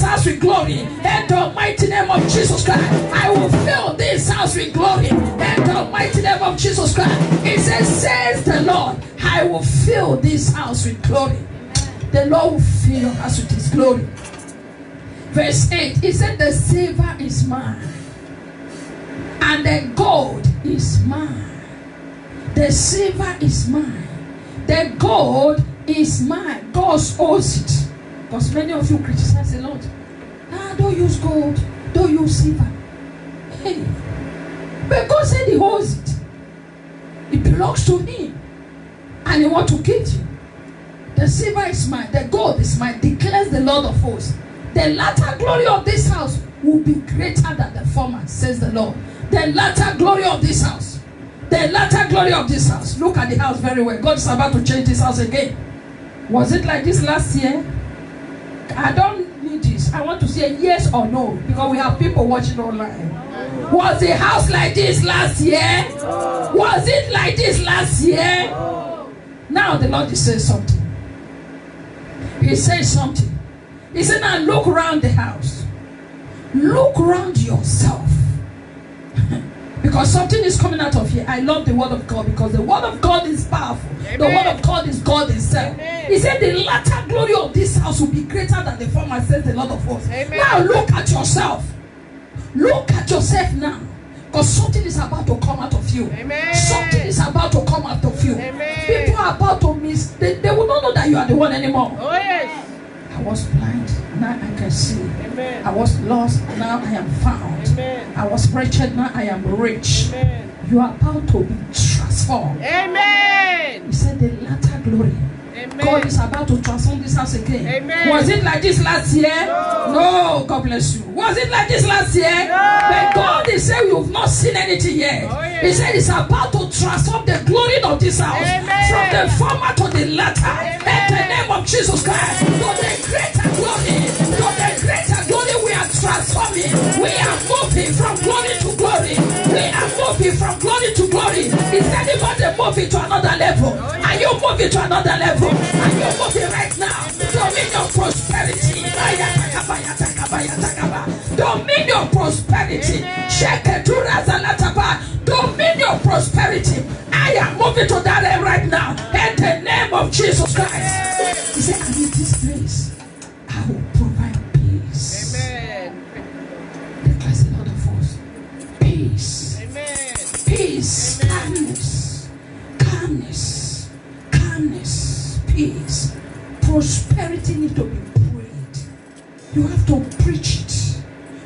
this house with glory. In the mighty name of Jesus Christ. I will fill this house with glory. In the mighty name of Jesus Christ. It says the Lord, I will fill this house with glory. The Lord will fill your house with his glory. Verse 8, he said, the silver is mine, and the gold is mine. The silver is mine. The gold is mine. God owns it. Because many of you criticize the Lord. Don't use gold. Don't use silver. Hey. But God said he owns it. It belongs to him. And he wants to give you. The silver is mine. The gold is mine. Declares the Lord of hosts. The latter glory of this house will be greater than the former, says the Lord. The latter glory of this house. The latter glory of this house. Look at the house very well. God is about to change this house again. Was it like this last year? I don't need this. I want to say yes or no, because we have people watching online. Was the house like this last year? Was it like this last year? Now the Lord is saying something. He says something. He said, now look around the house. Look around yourself. Because something is coming out of here. I love the word of God, because the word of God is powerful. Amen. The word of God is God himself. Amen. He said the latter glory of this house will be greater than the former, says the Lord of hosts. Now look at yourself. Look at yourself now. Because something is about to come out of you. Amen. Something is about to come out of you. Amen. People are about to miss. They will not know that you are the one anymore. Oh yes. I was blind, now I can see. Amen. I was lost, now I am found. Amen. I was wretched, now I am rich. Amen. You are about to be transformed. Amen. He said the latter glory. Amen. God is about to transform this house again. Amen. Was it like this last year? No. God bless you. Was it like this last year? No. But God is saying you've not seen anything yet. Oh, yeah. He said it's about to transform the glory of this house. Amen. From the former to the latter. Amen. In the name of Jesus Christ. To the greater glory. To the greater glory we are transforming. We are moving from glory to glory. We are moving from glory to glory. Is anybody moving to another level? Are you moving to another level? Are you moving right now? Dominion prosperity. Dominion prosperity. Dominion prosperity. I am moving to that end right now. In the name of Jesus Christ. He said, and in this place, I will provide peace. Amen. Declares the Lord of hosts. Peace. Amen. Peace. Amen. Calmness. Calmness. Peace. Prosperity needs to be prayed. You have to preach it.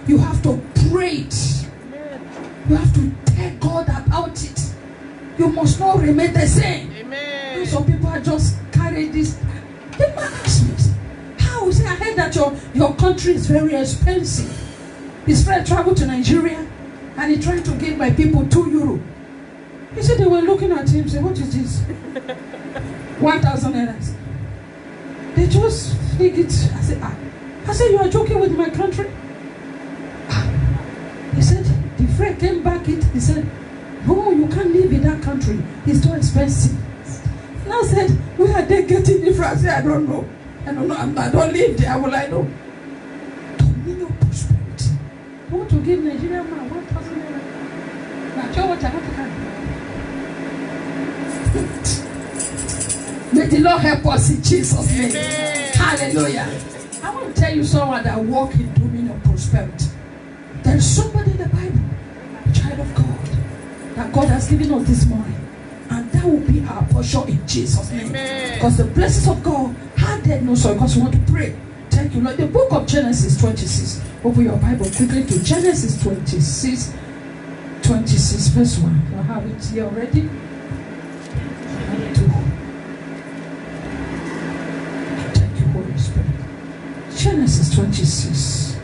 You have to pray it. You have to tell God about it. You must not remain the same. Amen. Some people are just carrying this. They might ask me, how is it? I heard that your country is very expensive. His friend traveled to Nigeria and he tried to give my people €2. He said they were looking at him, say, what is this? 1,000 naira. They just think it. I said, you are joking with my country? He said, the friend came back. He said, no, you can't live in that country. It's too expensive. And I said, where are they getting it from? I said, I don't know. I don't live there. How will I know? Dominion prosperity. You want to give Nigerian man 1,000 naira? Now, show what I want to have. May the Lord help us in Jesus' name. Amen. Hallelujah. I want to tell you someone that walk in dominion prosperity. There is somebody in the Bible, a child of God, that God has given us this morning. And that will be our portion in Jesus' name. Amen. Because the blessings of God had no soil. Because we want to pray. Thank you, Lord. The book of Genesis 26. Open your Bible quickly to Genesis 26 verse 1. I have it here already. Thank you, Holy Spirit. Genesis 26.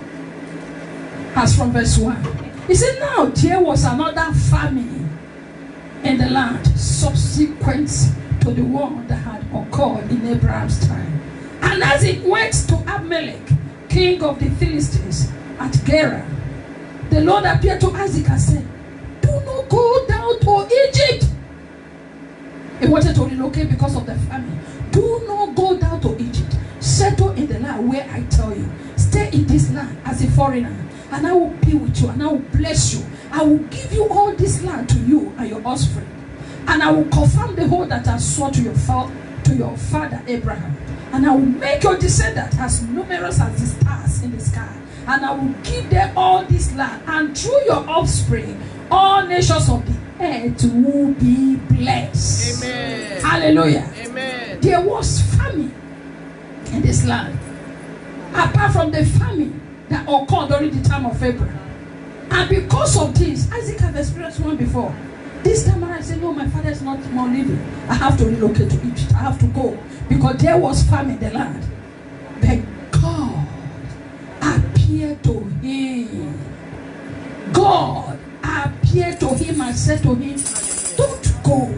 As from verse 1. He said, now there was another famine in the land subsequent to the one that had occurred in Abraham's time. And as it went to Abimelech, king of the Philistines, at Gerar, the Lord appeared to Isaac and said, do not go down to Egypt. He wanted to relocate because of the famine. Do not go down to Egypt. Settle in the land where I tell you. Stay in this foreigner, and I will be with you, and I will bless you. I will give you all this land to you and your offspring, and I will confirm the whole that I swore to your father Abraham, and I will make your descendants as numerous as the stars in the sky, and I will give them all this land, and through your offspring all nations of the earth will be blessed. Amen. Hallelujah. Amen. There was famine in this land, apart from the famine that occurred during the time of Abraham. And because of this, Isaac have experienced one before. This time I said, no, my father is not more living. I have to relocate to Egypt. I have to go. Because there was famine in the land. But God appeared to him. God appeared to him and said to him, don't go.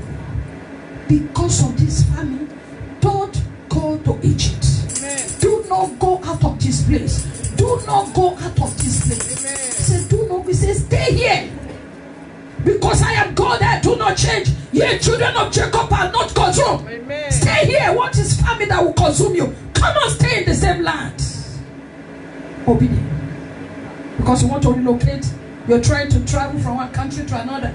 Because of this famine, don't go to Egypt. Amen. Do not go out of this place. Do not go out of this place. Amen. He said, do not. He said, stay here. Because I am God, I do not change. Ye children of Jacob are not consumed. Amen. Stay here. What is famine that will consume you? Come on, stay in the same land. Obedient. Because you want to relocate. You're trying to travel from one country to another.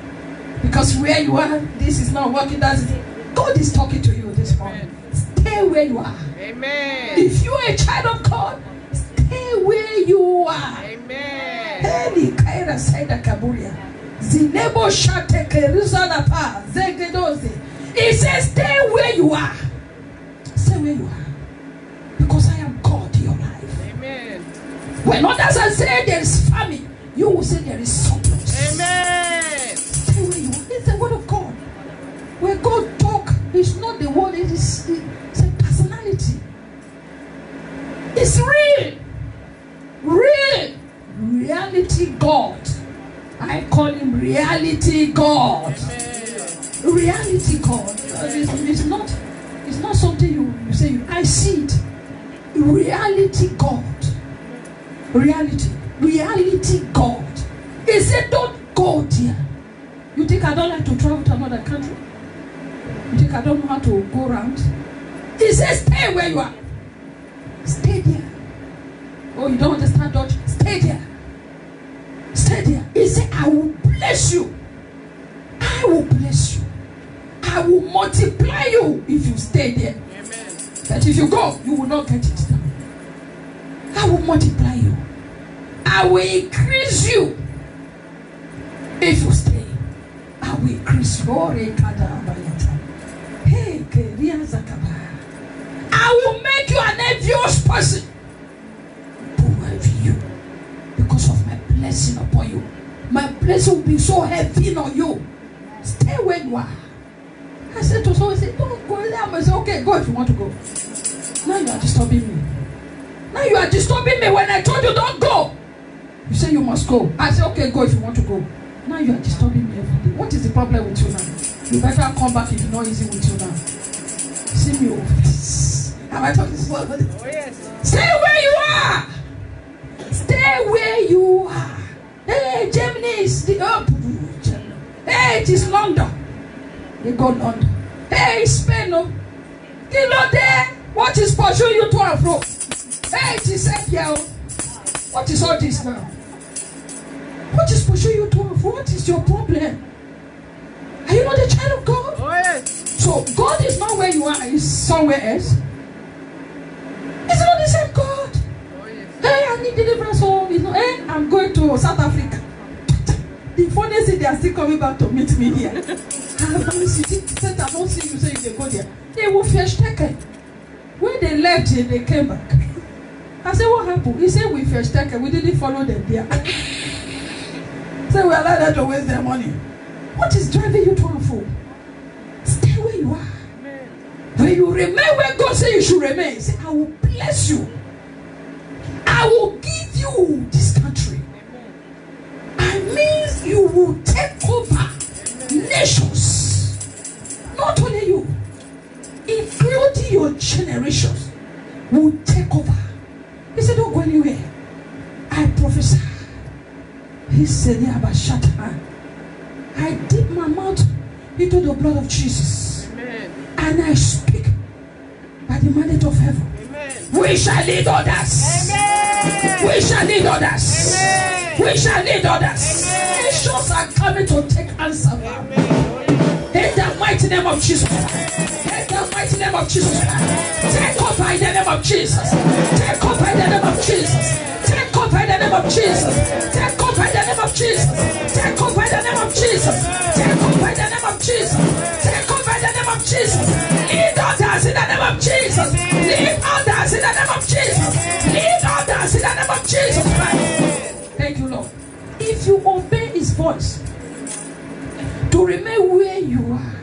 Because where you are, this is not working. That's it. God is talking to you this morning. Stay where you are. Amen. If you are a child of God, stay where you are. Amen. Eli kaira saida kaburia. Zinebo shate kerizana pa zegedoze. He says, stay where you are. Stay where you are. Because I am God in your life. Amen. When others are saying there is famine, you will say there is surplus. Amen. Stay where you are. It's the word of God. When God talk, it's not the word, it's a personality. It's real. Real. Reality God. I call him reality God. Amen. Reality God. It's not something you say, I see it. Reality God. Reality. Reality God. He said, don't go there. You think I don't like to travel to another country? You think I don't know how to go around? He says, stay where you are. Stay there. Oh, you don't understand Dutch? Stay there. Stay there. He said, I will bless you. I will bless you. I will multiply you if you stay there. Amen. But if you go, you will not get it now. I will multiply you. I will increase you. If you stay, I will increase you. I will make you an envious person. Who envy you? Because of my blessing upon you. My blessing will be so heavy on you. Stay where you are. I said to someone, don't go there. I said, okay, go if you want to go. Now you are disturbing me. Now you are disturbing me when I told you don't go. You say you must go. I said, okay, go if you want to go. Now you are disturbing me every day. What is the problem with you now? You better come back if it's not easy with you now. See me over. Am I talking this word? Oh, yes. Stay where you are. Stay where you are. Hey, Germany is the up. Hey, it is London. You go London. Hey, Spain. No. You know there. What is pursuing you to and fro? Hey, it is girl. What is all this now? What is pushing you to and fro? What is your problem? Are you not a child of God? Oh, yes. So God is not where you are. He's somewhere else. It's not the same God. Oh, yes. Hey, I need deliverance. Oh, you know, hey, I'm going to South Africa. The funny thing, they are still coming back to meet me here. I don't see you, say you go there. They will first take it. When they left, they came back. I said, what happened? He said, we first take it. We didn't follow them there. So we allowed them to waste their money. What is driving you to and fro? Stay where you are. Amen. When you remain where God says you should remain, he said, I will bless you. I will give you this country. I mean, you will take over nations. Not only you, including your generations, will take over. He said, don't go anywhere. I prophesy. He said, I dip my mouth into the blood of Jesus. Amen. And I speak by the mandate of heaven. Amen. We shall lead others. We shall lead others. We shall lead others. Nations are coming to take answer. In the mighty name of Jesus. In the mighty name of Jesus. Take over in the name of Jesus. Take over in the name of Jesus. Take over in the name of Jesus. Take over in the name of Jesus. Take over in the name of Jesus. Take over in the name of Jesus. Take over in the name of Jesus. Lead others in the name of Jesus. Lead others in the name of Jesus. Lead others in the name of Jesus Christ. Thank you, Lord. If you obey His voice to remain where you are,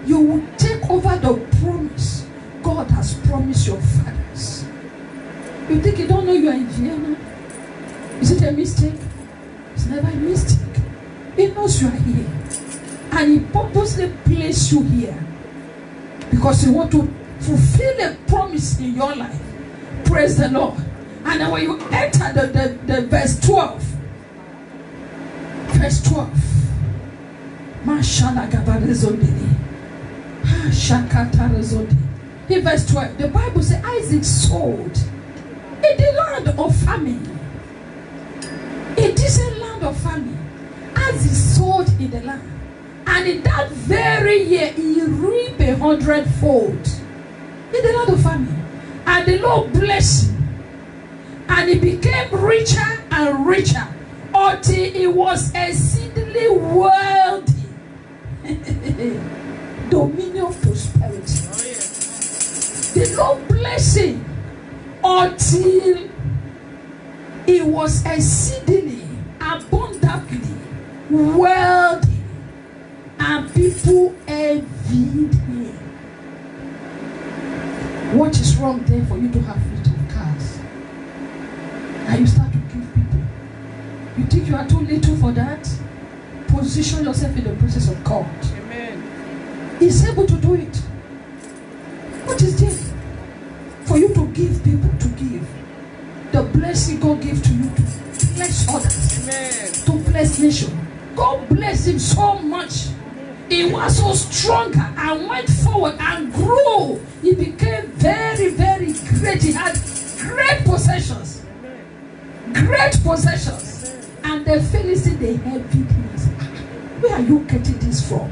you will take over the promise God has promised your fathers. You think He don't know you are in Vienna? Is it a mistake? It's never a mistake. He knows you are here, and He purposely placed you here because He wants to fulfill a promise in your life. Praise the Lord. And then when you enter the verse 12, verse 12, Mashallah Gabarezodini, Shakatarezodi. In verse 12, the Bible says Isaac sowed in the land of famine. It is a land of famine. As he sowed in the land, and in that very year he reaped 100-fold in the land of famine. And the Lord blessed him, and he became richer and richer until he was exceedingly wealthy. Dominion, prosperity. The Lord blessed him until he was exceedingly abundantly wealthy, and people envied him. What is wrong there for you to have fleet of cars? And you start to give people. You think you are too little for that? Position yourself in the presence of God. Amen. He's able to do it. What is there for you to give people to give? The blessing God gave to you to bless others. Amen. To bless nation. God bless him so much. He was so stronger and went forward and grew. He became very, very great. He had great possessions. Great possessions. And the Philistines, they envied him. Where are you getting this from?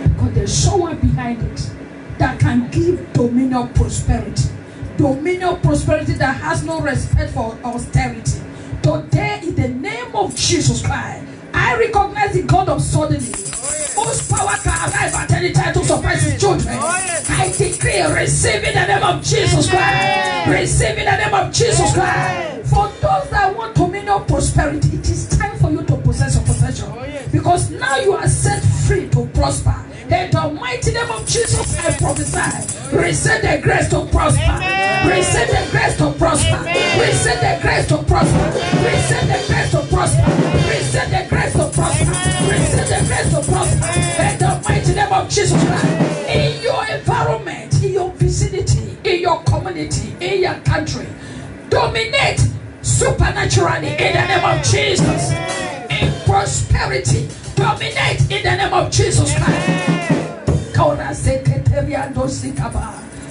Because there's someone behind it that can give dominion prosperity. Dominion prosperity that has no respect for austerity. Today, in the name of Jesus Christ, I recognize the God of suddenly, whose power can arrive at any time to surprise his children. I decree, receive in the name of Jesus Christ. Receive in the name of Jesus Christ. For those that want dominion prosperity, it is time for you to possess your possession. Because now you are set free to prosper. In the mighty name of Jesus, I prophesy. Receive the grace to prosper. Receive the grace to prosper. Receive the grace to prosper. Receive the grace to prosper. Receive the grace to prosper. Receive the grace to prosper. In the mighty name of Jesus Christ. In your environment, in your vicinity, in your community, in your country, dominate supernaturally in the name of Jesus. In prosperity, dominate in the name of Jesus Christ.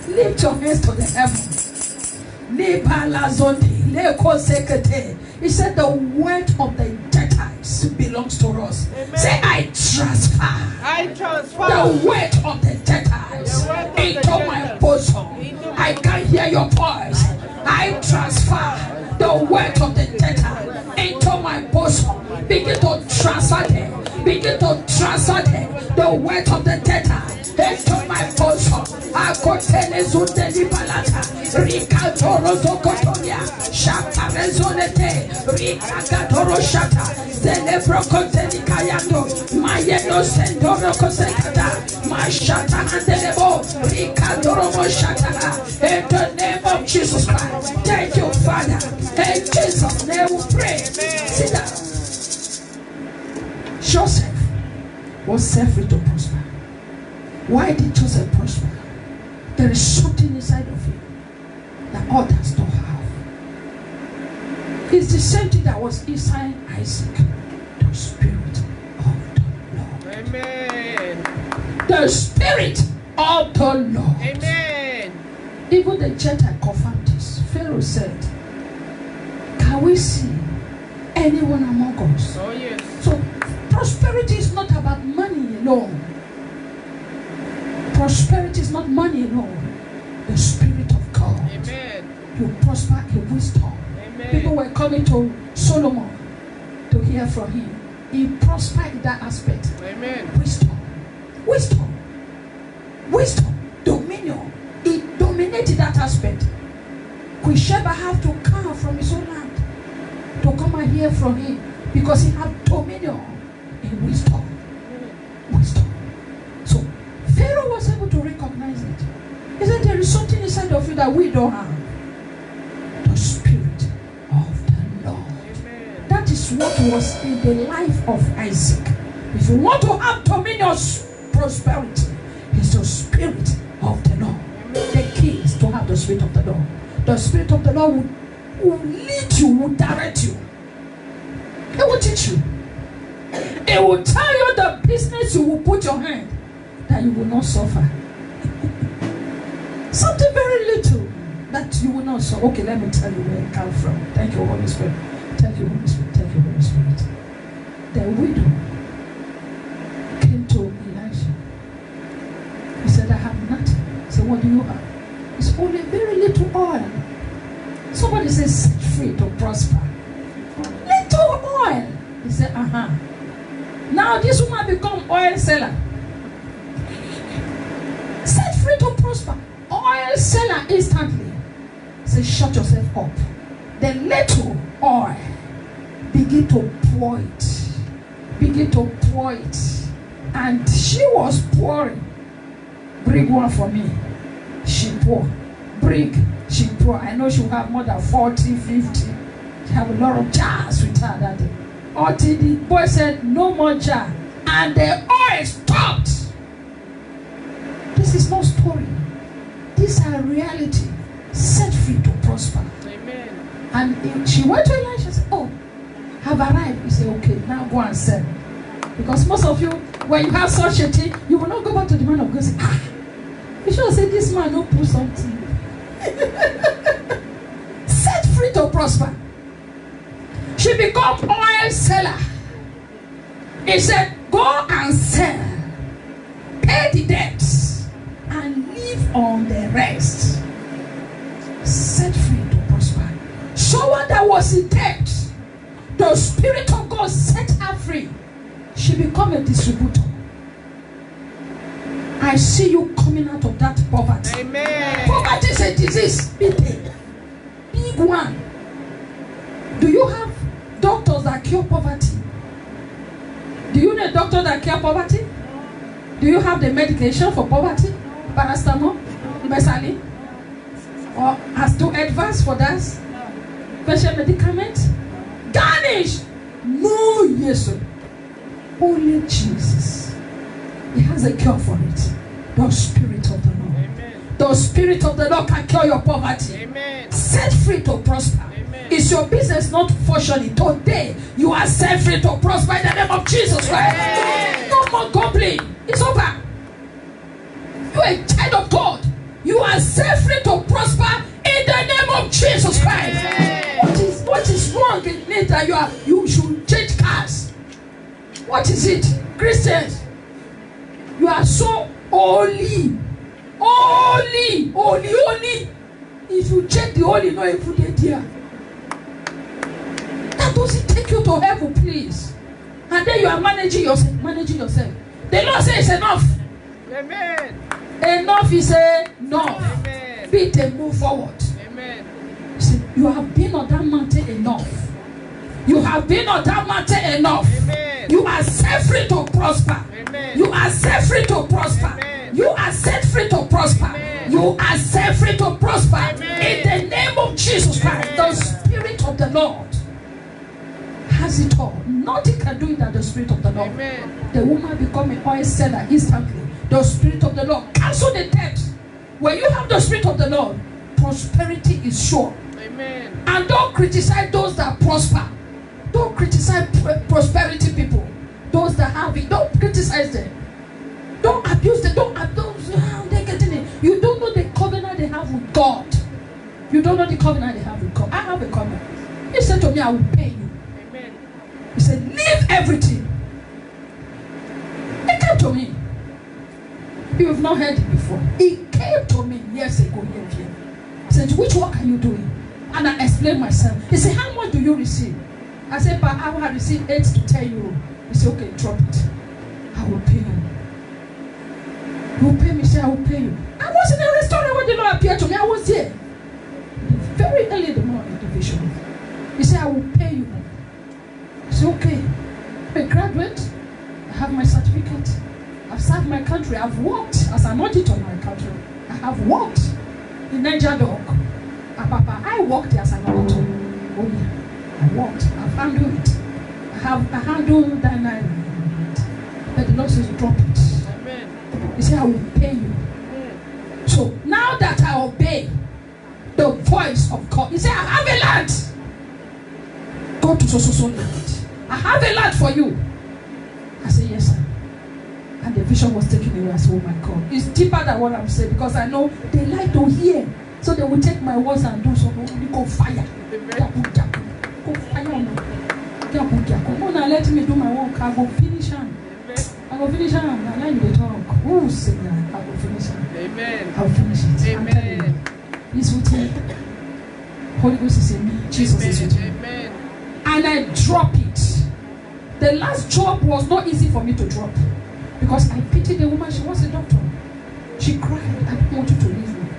Lift your hands to the heavens. He said the wealth of the Gentiles belongs to us. Say, I transfer the wealth of the Gentiles into my bosom. I can hear your voice. I transfer the wealth of the Gentiles into my bosom. Begin to transfer them. Begin to transfer them. The wealth of the Gentiles into my bosom. Akotele zundeli balata. Rika toro zokotonia. Shaka rezonete. Rika gatoro shata. Zelebro konteli kayando. Mayeno sendoro kosekata. Mashata andelebo. Rika toro moshata. In the name of Jesus Christ. Thank you, Father. In Jesus' name we pray. Sit down. Joseph was set free to prosper. Why did Joseph prosper? There is something inside of him that others don't have. It's the same thing that was inside Isaac. The Spirit of the Lord. Amen. The Spirit of the Lord. Amen. Even the jet I confirmed this. Pharaoh said, can we see anyone among us? Oh, yes. So prosperity is not about money alone. Prosperity is not money alone. The Spirit of God. Amen. You prosper in wisdom. Amen. People were coming to Solomon to hear from him. He prospered in that aspect. Amen. Wisdom. Wisdom. Wisdom. Dominion. He dominated that aspect. Queen Sheba have to come from his own land to come and hear from him because he had dominion in wisdom. Wisdom. So Pharaoh was able to recognize it. He said there is something inside of you that we don't have. The Spirit of the Lord. Amen. That is what was in the life of Isaac. If you want to have dominious prosperity, it's the Spirit of the Lord. The key is to have the Spirit of the Lord. The Spirit of the Lord will lead you, will direct you. It will teach you. It will tell you the business you will put your hand that you will not suffer. Something very little that you will not suffer. Okay, let me tell you where it comes from. Thank you, Holy Spirit. Thank you, Holy Spirit. Thank you, Holy Spirit. The widow came to Elisha. He said, I have nothing. He said, what do you have? It's only very little oil. Somebody says, set free to prosper. Little oil. He said, Now this woman become oil seller. Set free to prosper. Oil seller instantly. Say, shut yourself up. The little oil, begin to pour it. Begin to pour it. And she was pouring. Bring one for me. She pour. Bring. She pour. I know she will have more than 40, 50. She have a lot of jars with her that day. Until the boy said, no more jar. And the oil stopped. This is no story. These are reality. Set free to prosper. Amen. And she went to Elisha and said, oh, have arrived. He said, okay, now go and sell. Because most of you, when you have such a thing, you will not go back to the man of God and say, you should have said, this man don't put something. Set free to prosper. She became oil seller. He said, go and sell. Pay the debts. And live on the rest. Set free to prosper. Someone that was in debt, the Spirit of God set her free. She became a distributor. I see you coming out of that poverty. Amen. Poverty is a disease. Big one. Do you have doctors that cure poverty? Do you know a doctor that cure poverty? Do you have the medication for poverty? Paracetamol? Mesali? Or has to advance for that? Special medicament? Garnish! No, yes. Only Jesus. He has a cure for it. The Spirit of the Lord. Amen. The Spirit of the Lord can cure your poverty. Amen. Set free to prosper. Amen. Is your business not functioning? Today, you are set free to prosper in the name of Jesus Christ. Amen. No more complaining. It's over. You are a child of God. You are set free to prosper in the name of Jesus Christ. Amen. What is wrong in it that you should change cars? What is it? Christians, you are so holy. Holy. If you check the holy, no even there. That doesn't take you to heaven, please. And then you are managing yourself. The Lord says enough. Amen. Enough is enough. Amen. Be to move forward. Amen. See, you have been on that mountain enough. You have been on that mountain enough. Amen. You are set free to prosper. Amen. You are set free to prosper. Amen. You are set free to prosper. Amen. You are set free to prosper. Amen. In the name of Jesus Christ, Amen. the Spirit of the Lord has it all. Nothing can do it than the Spirit of the Lord. Amen. The woman become an oil seller instantly. The Spirit of the Lord cancel the debt. When you have the Spirit of the Lord, prosperity is sure. Amen. And don't criticize those that prosper. Don't criticize prosperity people. Those that have it, don't criticize them. Don't abuse them. Don't abuse. They're getting it. You don't know the covenant they have with God. God. You don't know the covenant they have with God. I have a covenant. He said to me, I will pay you. Amen. He said, leave everything. He came to me. You have not heard it before. He came to me years ago. He said, which work are you doing? And I explained myself. He said, how much do you receive? I said, per hour I receive 8 to 10 euro. He said, okay, drop it. I will pay you. You will pay me. He said, I will pay you. I was in a restaurant when the Lord appeared to me. I was there. Very early in the morning, the vision. He said, I will pay you. I said, okay. I'm a graduate. I have my certificate. I've served my country. I've worked as an auditor in my country. I have worked in Niger Dog. Papa, I worked as an auditor. Oh yeah, I worked. I've handled it. I handled that night. But the Lord says, drop it. Amen. He said, I will pay you. So now that I obey the voice of God, he said, I have a land. Go to so land. I have a land for you. I said, yes, sir. And the vision was taken away. I said, oh my God. It's deeper than what I'm saying because I know they like to hear. So they will take my words and do something. Go fire. Go fire on me. Come on and let me do my work. I will finish him. I will finish him. I like you to talk. Who sing that? I will finish him. Amen. I will finish it. Amen. He's with me. Holy Ghost is in me. Jesus is with me. Amen. And I drop it. The last job was not easy for me to drop because I pitied the woman. She was a doctor. She cried. I don't want you to leave me.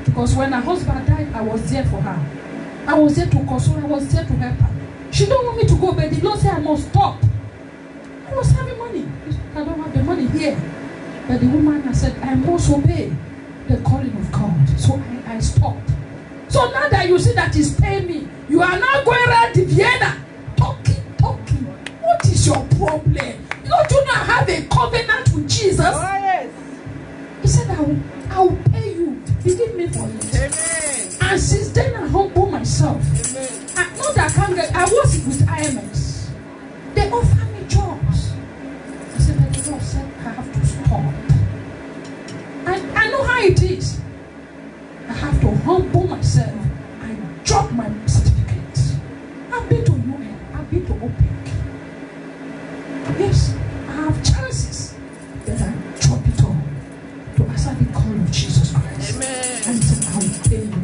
Because when her husband died, I was there for her. I was there to console her. I was there to help her. She don't want me to go, but the Lord said I must stop. I was having money. I don't have the money here. But the woman has said, I must obey the calling of God. So I stopped. So now that you see that he's paying me, you are now going around the Vienna talking. What is your problem? Don't you not have a covenant with Jesus? Oh, yes. He said, I will pay you. Believe me for it. Amen. And since then I humble myself. Amen. Not that I can't get. I was with IMX. They offer me jobs. I said, but the Lord said I have to stop. I know how it is. I have to humble myself and drop my certificates. I've been to UN. I've been to OPEC. Yes, I have chances. But I drop it all to answer the call of Jesus Christ. Amen. And he said, I will pay you.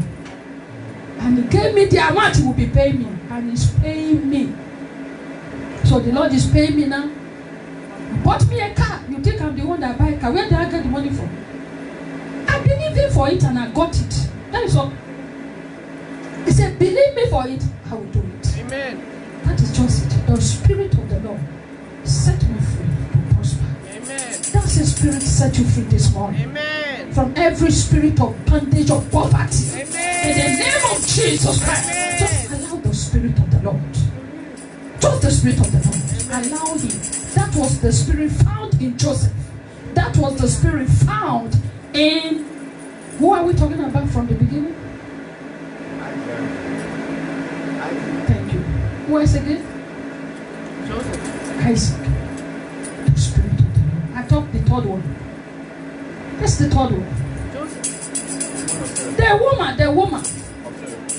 And he gave me the amount he will be paying me. And he's paying me. So the Lord is paying me now. He bought me a car. You think I'm the one that buy a car? Where did I get the money from? I believe him for it and I got it. That is all. He said, believe me for it, I will do it. Amen. That is just it. The Spirit of the Lord set me free to prosper. Amen. That's the Spirit set you free this morning. Amen. From every spirit of bondage of poverty. Amen. In the name of Jesus Christ. Amen. Just allow the Spirit of the Lord. Just the Spirit of the Lord. Allow him. That was the Spirit found in Joseph. That was the Spirit found in... Who are we talking about from the beginning? Thank you. Who else again? Joseph. Isaac. The Spirit of the Lord. I talked the third one. That's the third one. Joseph. The woman.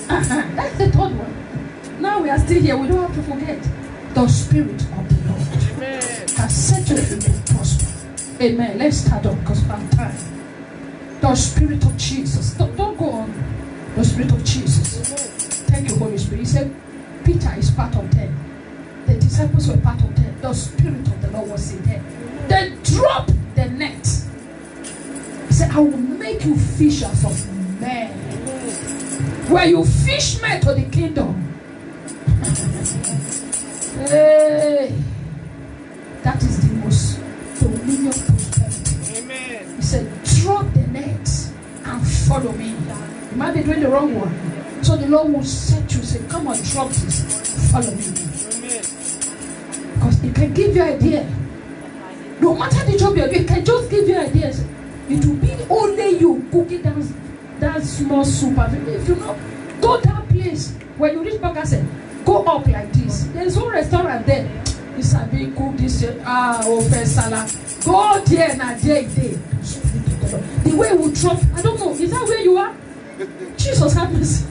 That's the third one. Now we are still here. We don't have to forget. The Spirit of the Lord Amen. has set you free to prosper. Amen. Let's start up because of time. The Spirit of Jesus. Don't go on. The Spirit of Jesus. Thank you, Holy Spirit. He said Peter is part of them. The disciples were part of them. The Spirit of the Lord was in them. They dropped the net. He said, I will make you fishers of men. Where you fish men to the kingdom. Hey, that is the most dominion prosperity. Amen. He said, drop the net and follow me. You might be doing the wrong one. So the Lord will set you, say, come on, drop this, follow me. Amen. Because it can give you ideas. No matter the job you're doing, it can just give you ideas. It will be only you cooking that small soup. If you know, go that place. When you reach back, I said, go up like this. There's one restaurant there. This is being cooked, this salad. Go there and there. The way we drop, I don't know, is that where you are? Jesus have mercy.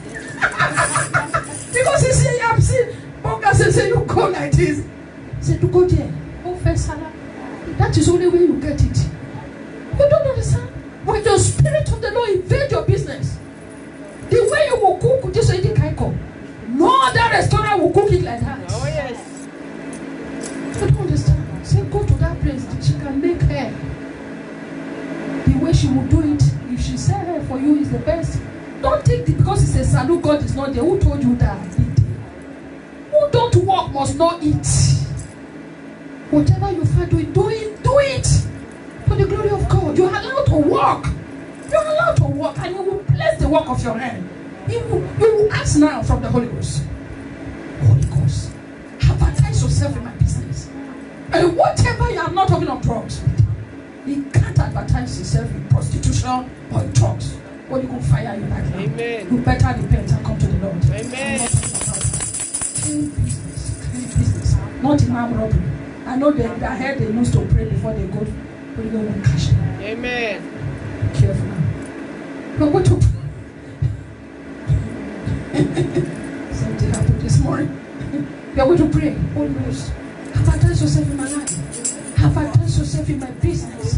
Because he said, I've seen Bonga say you go like this. He said to go there. Oh, first salad. That is the only way you get it. You don't understand? When the spirit of the Lord invade your business, the way you will cook this way, no other restaurant will cook it like that. Oh, yes. You don't understand? Say go to that place. She can make hair. The way she will do it, if she sell hair for you is the best. Don't take it because it's a salute. God is not there. Who told you that? Who don't work must not eat. Whatever you find doing, do it for the glory of God. You are allowed to work. You are allowed to work, and you will bless the work of your hand. You will ask now from the Holy Ghost. Holy Ghost, advertise yourself in my business. And whatever you are not talking of drugs, you can't advertise yourself in prostitution or in drugs. Or you can fire you like that. Amen. You better repent and come to the Lord. Amen. Clean business, not imam robbery. I know that I heard they used to pray before they go and cash it. Amen. Be careful now. But what to something happened this morning. We are going to pray. Holy Ghost, advertise yourself in my life. Advertise yourself in my business.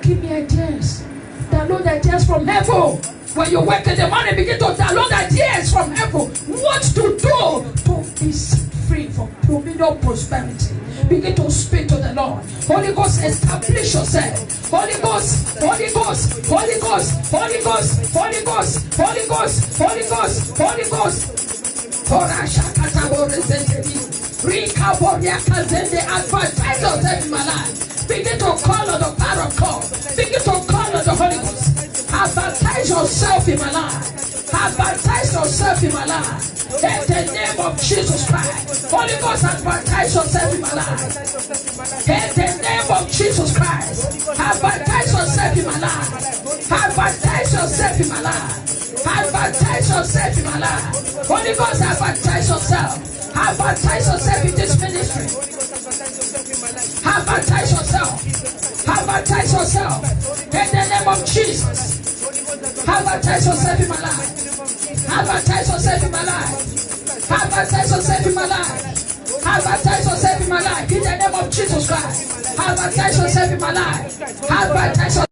Give me ideas. Download ideas from heaven. When you work in the morning, begin to download ideas from heaven. What to do to be set free from dominion prosperity. Begin to speak to the Lord. Holy Ghost, establish yourself. Holy Ghost, Holy Ghost, Holy Ghost, Holy Ghost, Holy Ghost, Holy Ghost, Holy Ghost, Holy Ghost. Advertise yourself in my life. Begin to call on the power of God. Begin to call on the Holy Ghost. Advertise yourself in my life. Advertise yourself in my life. In the name of Jesus Christ. Holy Ghost, advertise yourself in my life. In the name of Jesus Christ. Advertise yourself in my life. Advertise yourself in my life. Advertise yourself in my life. Holy Ghost, advertise yourself. Advertise yourself in this ministry. Advertise yourself. Advertise yourself. In the name of Jesus. Advertise yourself in my life. Advertise yourself in my life. Advertise yourself in my life. Advertise yourself in my life. In the name of Jesus Christ. Advertise yourself in my life. Advertise yourself.